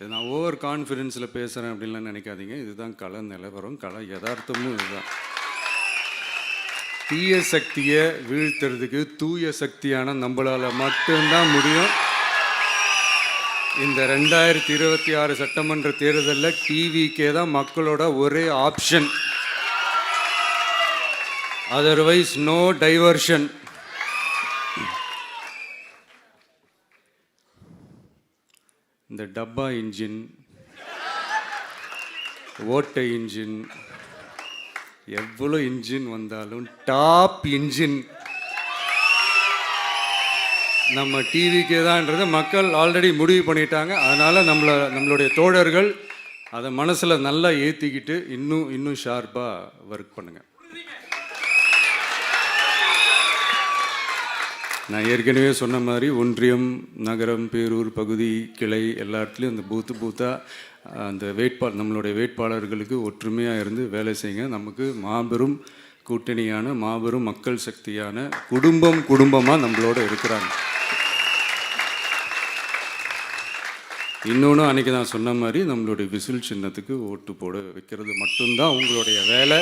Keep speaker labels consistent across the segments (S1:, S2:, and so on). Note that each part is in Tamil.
S1: நான் ஓவர் கான்ஃபிடென்ஸில் பேசுகிறேன் அப்படின்லாம் நினைக்காதீங்க. இதுதான் கள நிலவரம், கள யதார்த்தமும் இதுதான். தீய சக்தியை வீழ்த்துறதுக்கு தூய சக்தியான நம்மளால் மட்டும்தான் முடியும். இந்த 2026 சட்டமன்ற தேர்தலில் டிவிக்கே தான் மக்களோட ஒரே ஆப்ஷன். Otherwise no diversion. இந்த டப்பா இன்ஜின், ஓட்டை இன்ஜின், எவ்வளோ இன்ஜின் வந்தாலும் டாப் இன்ஜின் நம்ம டிவிக்கே தான்ன்றது மக்கள் ஆல்ரெடி முடிவு பண்ணிட்டாங்க. அதனால் நம்மளுடைய தோழர்கள் அதை மனசில் நல்லா ஏற்றிக்கிட்டு இன்னும் ஷார்ப்பாக ஒர்க் பண்ணுங்கள். நான் ஏற்கனவே சொன்ன மாதிரி ஒன்றியம், நகரம், பேரூர், பகுதி, கிளை எல்லா இடத்துலையும் அந்த பூத்தாக அந்த நம்மளுடைய வேட்பாளர்களுக்கு ஒற்றுமையாக இருந்து வேலை செய்யுங்க. நமக்கு மாபெரும் கூட்டணியான மாபெரும் மக்கள் சக்தியான குடும்பமாக நம்மளோட இருக்கிறாங்க. இன்னொன்று அன்றைக்கி நான் சொன்ன மாதிரி நம்மளுடைய விசில் சின்னத்துக்கு ஓட்டு போட வைக்கிறது மட்டும்தான் உங்களுடைய வேலை.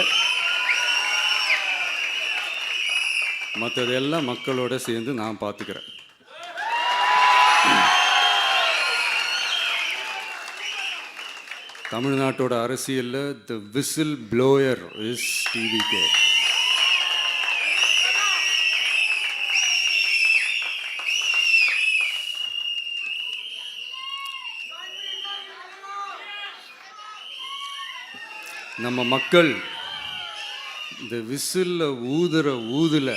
S1: மற்றதெல்லாம் மக்களோட சேர்ந்து நான் பார்த்துக்கிறேன். தமிழ்நாட்டோட அரசியலில் த விசில் ப்ளோயர் இஸ் டிவிகே. நம்ம மக்கள் இந்த விசில்ல ஊதுல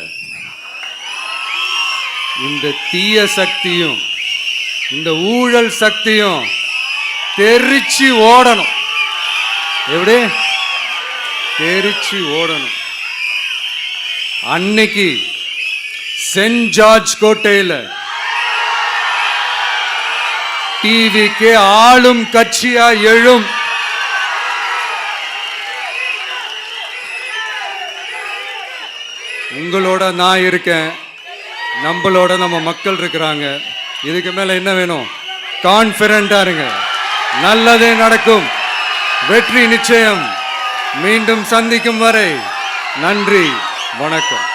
S1: இந்த தீய சக்தியும் இந்த ஊழல் சக்தியும் தெரிச்சு ஓடணும். எப்படி தெரிச்சு ஓடணும்? அன்னைக்கு சென்ட் ஜார்ஜ் கோட்டையில் டிவிக்கு ஆளும் கட்சியா எழும். உங்களோட நான் இருக்கேன், நம்மளோட நம்ம மக்கள் இருக்கிறாங்க. இதுக்கு மேல என்ன வேணும்? கான்ஃபிடென்ட்டா இருங்க. நல்லதே நடக்கும். வெற்றி நிச்சயம். மீண்டும் சந்திக்கும் வரை நன்றி, வணக்கம்.